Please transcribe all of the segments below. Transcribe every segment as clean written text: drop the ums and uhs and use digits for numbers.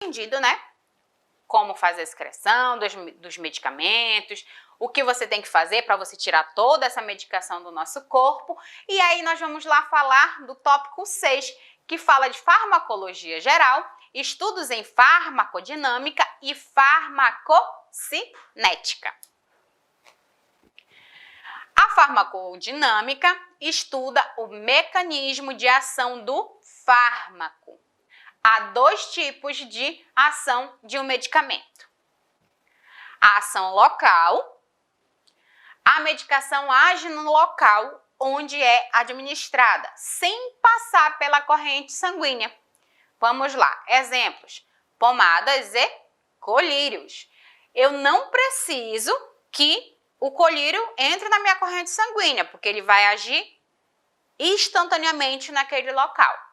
Entendido, né? Como fazer a excreção dos medicamentos, o que você tem que fazer para você tirar toda essa medicação do nosso corpo. E aí nós vamos lá falar do tópico 6, que fala de farmacologia geral, estudos em farmacodinâmica e farmacocinética. A farmacodinâmica estuda o mecanismo de ação do fármaco. Há dois tipos de ação de um medicamento. A ação local. A medicação age no local onde é administrada, sem passar pela corrente sanguínea. Vamos lá, exemplos: pomadas e colírios. Eu não preciso que o colírio entre na minha corrente sanguínea, porque ele vai agir instantaneamente naquele local.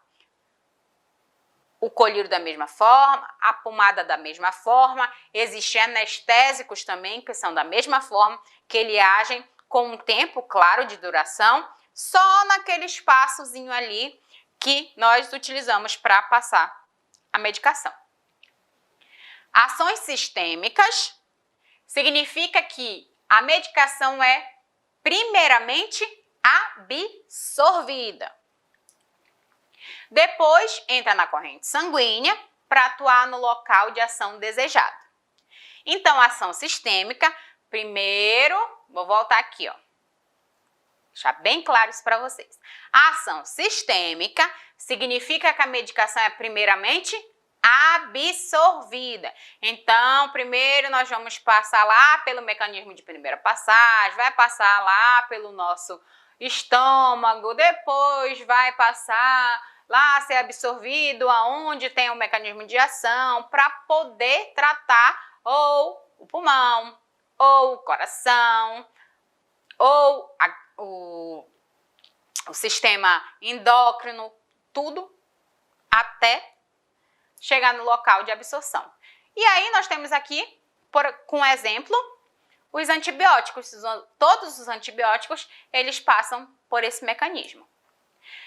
O colírio da mesma forma, a pomada da mesma forma, existem anestésicos também que são da mesma forma, que ele agem com um tempo, claro, de duração, só naquele espaçozinho ali que nós utilizamos para passar a medicação. Ações sistêmicas significa que a medicação é primeiramente absorvida. Depois, entra na corrente sanguínea para atuar no local de ação desejado. Então, a ação sistêmica, primeiro, vou voltar aqui, ó. Deixar bem claro isso para vocês. A ação sistêmica significa que a medicação é primeiramente absorvida. Então, primeiro nós vamos passar lá pelo mecanismo de primeira passagem, vai passar lá pelo nosso estômago, depois vai passar lá ser absorvido aonde tem o mecanismo de ação para poder tratar ou o pulmão, ou o coração, ou o sistema endócrino, tudo até chegar no local de absorção. E aí nós temos aqui, com exemplo, os antibióticos. Todos os antibióticos, eles passam por esse mecanismo.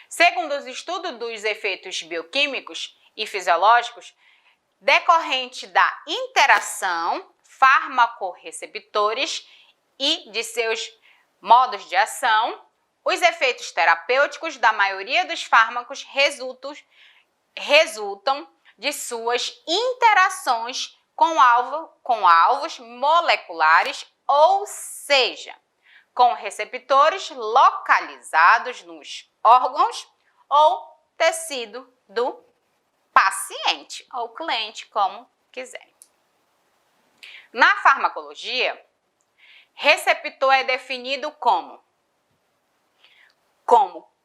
Segundo os estudos dos efeitos bioquímicos e fisiológicos, decorrente da interação fármaco-receptores e de seus modos de ação, os efeitos terapêuticos da maioria dos fármacos resultam de suas interações com alvos moleculares, ou seja, com receptores localizados nos órgãos ou tecido do paciente ou cliente, como quiser. Na farmacologia, receptor é definido como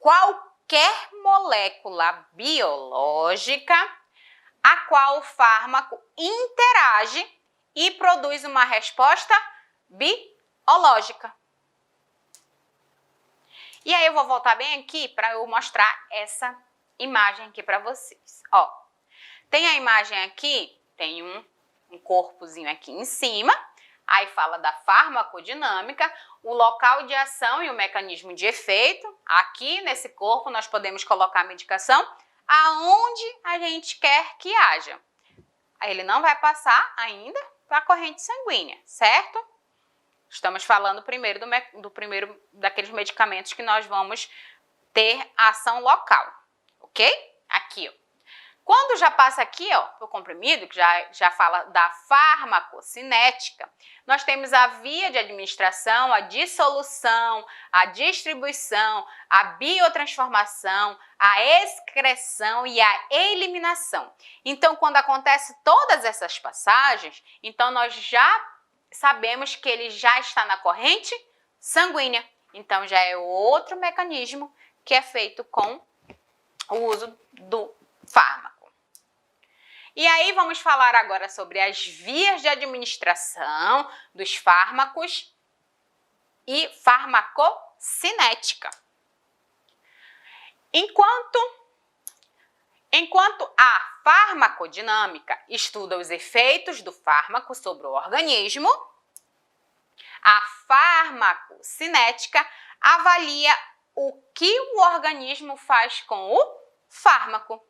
qualquer molécula biológica a qual o fármaco interage e produz uma resposta biológica. E aí eu vou voltar bem aqui para eu mostrar essa imagem aqui para vocês. Ó, tem a imagem aqui, tem um corpozinho aqui em cima, aí fala da farmacodinâmica, o local de ação e o mecanismo de efeito. Aqui nesse corpo nós podemos colocar a medicação aonde a gente quer que haja. Ele não vai passar ainda para a corrente sanguínea, certo? Estamos falando primeiro daqueles medicamentos que nós vamos ter ação local, ok? Aqui, ó. Quando já passa aqui, ó, o comprimido, que já fala da farmacocinética, nós temos a via de administração, a dissolução, a distribuição, a biotransformação, a excreção e a eliminação. Então, quando acontece todas essas passagens, então nós já sabemos que ele já está na corrente sanguínea. Então, já é outro mecanismo que é feito com o uso do fármaco. E aí vamos falar agora sobre as vias de administração dos fármacos e farmacocinética. Enquanto a farmacodinâmica estuda os efeitos do fármaco sobre o organismo, a farmacocinética avalia o que o organismo faz com o fármaco.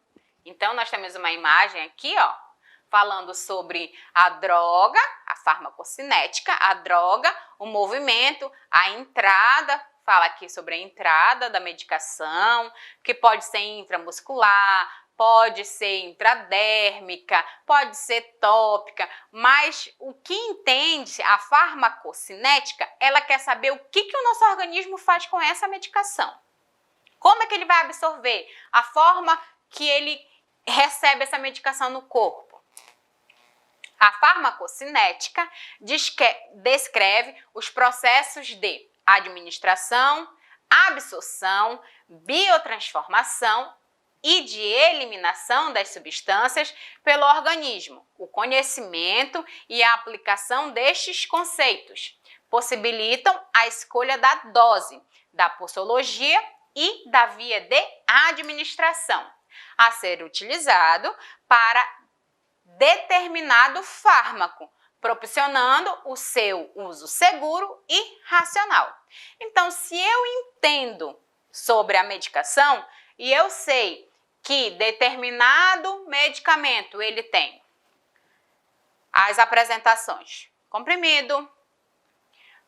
Então, nós temos uma imagem aqui, ó, falando sobre a droga, a farmacocinética, a droga, o movimento, a entrada, fala aqui sobre a entrada da medicação, que pode ser intramuscular, pode ser intradérmica, pode ser tópica, mas o que entende a farmacocinética, ela quer saber o que o nosso organismo faz com essa medicação. Como é que ele vai absorver? A forma que ele recebe essa medicação no corpo. A farmacocinética descreve os processos de administração, absorção, biotransformação e de eliminação das substâncias pelo organismo. O conhecimento e a aplicação destes conceitos possibilitam a escolha da dose, da posologia e da via de administração a ser utilizado para determinado fármaco, proporcionando o seu uso seguro e racional. Então, se eu entendo sobre a medicação e eu sei que determinado medicamento ele tem as apresentações: comprimido,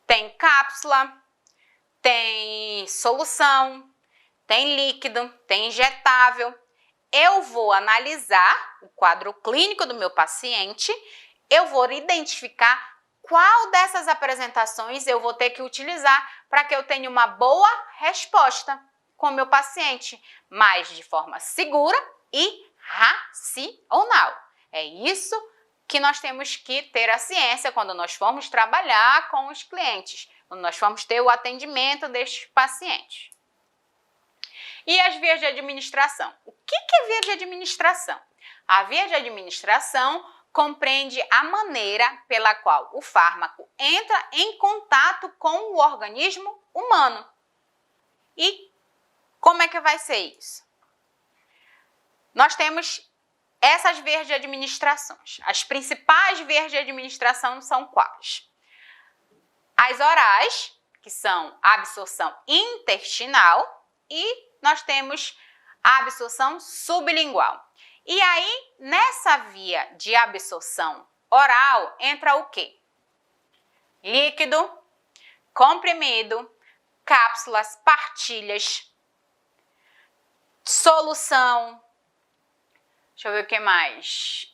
tem cápsula, tem solução, tem líquido, tem injetável. Eu vou analisar o quadro clínico do meu paciente, eu vou identificar qual dessas apresentações eu vou ter que utilizar para que eu tenha uma boa resposta com o meu paciente, mas de forma segura e racional. É isso que nós temos que ter a ciência quando nós formos trabalhar com os clientes, quando nós formos ter o atendimento destes pacientes. E as vias de administração? O que é via de administração? A via de administração compreende a maneira pela qual o fármaco entra em contato com o organismo humano. E como é que vai ser isso? Nós temos essas vias de administrações. As principais vias de administração são quais? As orais, que são a absorção intestinal, e nós temos a absorção sublingual. E aí, nessa via de absorção oral, entra o quê? Líquido, comprimido, cápsulas, partilhas, solução. Deixa eu ver o que mais.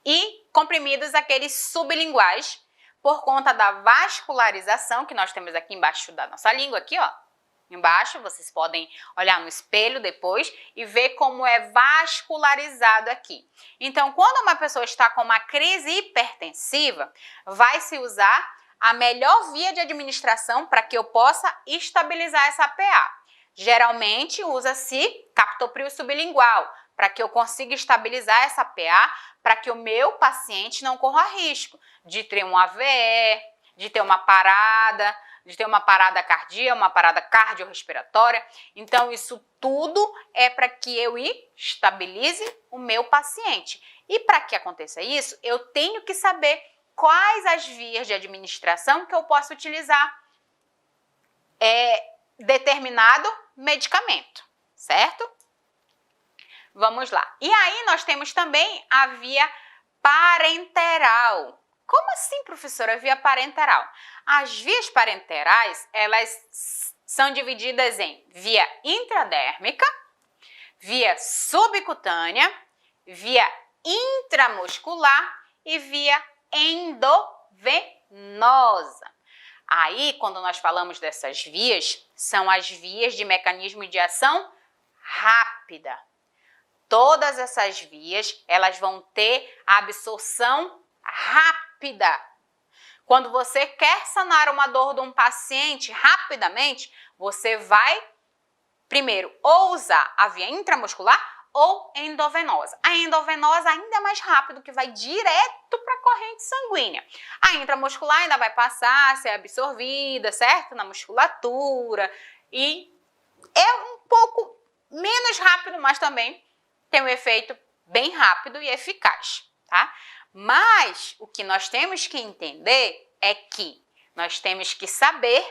E comprimidos aqueles sublinguais, por conta da vascularização que nós temos aqui embaixo da nossa língua, aqui ó, embaixo, vocês podem olhar no espelho depois e ver como é vascularizado aqui. Então, quando uma pessoa está com uma crise hipertensiva, vai se usar a melhor via de administração para que eu possa estabilizar essa PA. Geralmente, usa-se captopril sublingual, para que eu consiga estabilizar essa PA, para que o meu paciente não corra risco de ter um AVE, de ter uma parada cardíaca, uma parada cardiorrespiratória. Então, isso tudo é para que eu estabilize o meu paciente. E para que aconteça isso, eu tenho que saber quais as vias de administração que eu posso utilizar determinado medicamento, certo? Vamos lá. E aí nós temos também a via parenteral. Como assim, professora, via parenteral? As vias parenterais, elas são divididas em via intradérmica, via subcutânea, via intramuscular e via endovenosa. Aí, quando nós falamos dessas vias, são as vias de mecanismo de ação rápida. Todas essas vias, elas vão ter absorção rápida. Quando você quer sanar uma dor de um paciente rapidamente, você vai, primeiro, ou usar a via intramuscular ou endovenosa. A endovenosa ainda é mais rápido, que vai direto para a corrente sanguínea. A intramuscular ainda vai passar a ser absorvida, certo? Na musculatura. E é um pouco menos rápido, mas também tem um efeito bem rápido e eficaz, tá? Mas o que nós temos que entender é que nós temos que saber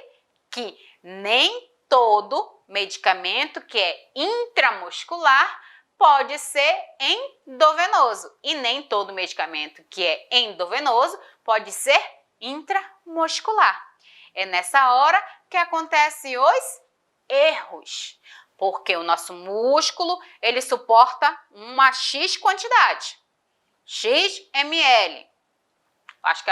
que nem todo medicamento que é intramuscular pode ser endovenoso e nem todo medicamento que é endovenoso pode ser intramuscular. É nessa hora que acontecem os erros, porque o nosso músculo ele suporta uma X quantidade, X ml. Acho que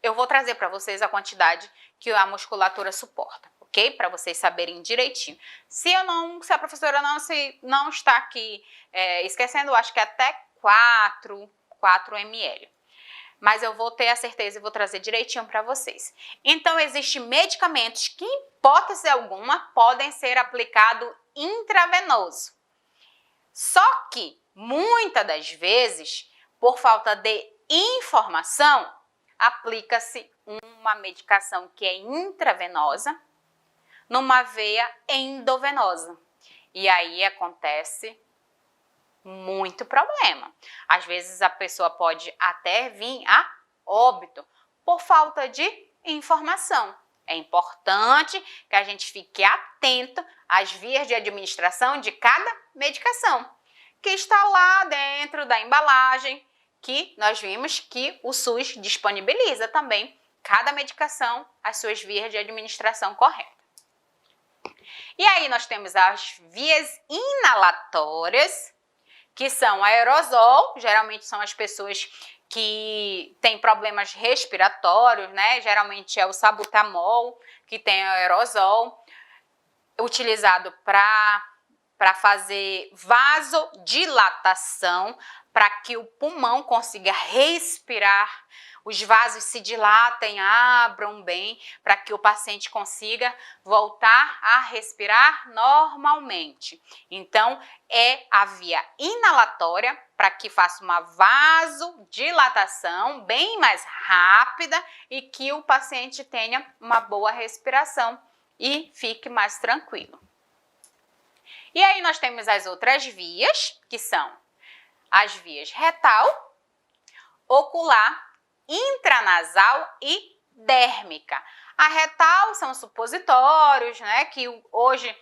eu vou trazer para vocês a quantidade que a musculatura suporta, ok? Para vocês saberem direitinho. Se a professora não está aqui esquecendo, acho que até 4 ml. Mas eu vou ter a certeza e vou trazer direitinho para vocês. Então, existem medicamentos que, em hipótese alguma, podem ser aplicados intravenoso. Só que, muitas das vezes, por falta de informação, aplica-se uma medicação que é intravenosa numa veia endovenosa. E aí acontece muito problema. Às vezes a pessoa pode até vir a óbito por falta de informação. É importante que a gente fique atento às vias de administração de cada medicação, que está lá dentro da embalagem, que nós vimos que o SUS disponibiliza também cada medicação, as suas vias de administração correta. E aí nós temos as vias inalatórias, que são aerosol, geralmente são as pessoas que têm problemas respiratórios, né? Geralmente é o salbutamol, que tem aerosol, utilizado para fazer vasodilatação, para que o pulmão consiga respirar, os vasos se dilatem, abram bem, para que o paciente consiga voltar a respirar normalmente. Então, é a via inalatória, para que faça uma vasodilatação bem mais rápida e que o paciente tenha uma boa respiração e fique mais tranquilo. E aí nós temos as outras vias, que são as vias retal, ocular, intranasal e dérmica. A retal são supositórios, né, que hoje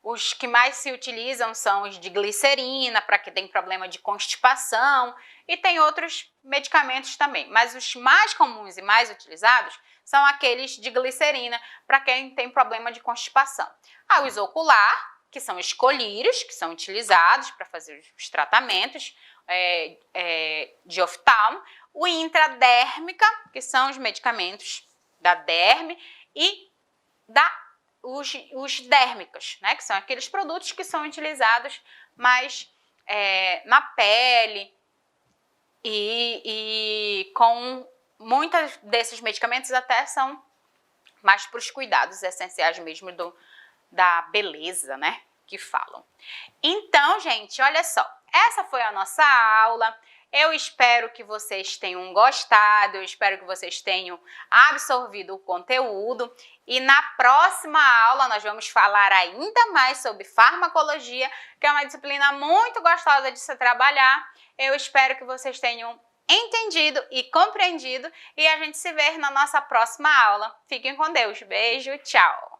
os que mais se utilizam são os de glicerina, para quem tem problema de constipação, e tem outros medicamentos também, mas os mais comuns e mais utilizados são aqueles de glicerina, para quem tem problema de constipação. Os ocular, que são os colírios, que são utilizados para fazer os tratamentos de oftalmo, o intradérmica, que são os medicamentos da derme, e os dérmicos, né, que são aqueles produtos que são utilizados mais na pele e com muitos desses medicamentos até são mais para os cuidados essenciais mesmo da beleza, né, que falam. Então, gente, olha só, essa foi a nossa aula. Eu espero que vocês tenham gostado, eu espero que vocês tenham absorvido o conteúdo e na próxima aula nós vamos falar ainda mais sobre farmacologia, que é uma disciplina muito gostosa de se trabalhar. Eu espero que vocês tenham entendido e compreendido e a gente se vê na nossa próxima aula. Fiquem com Deus. Beijo, tchau!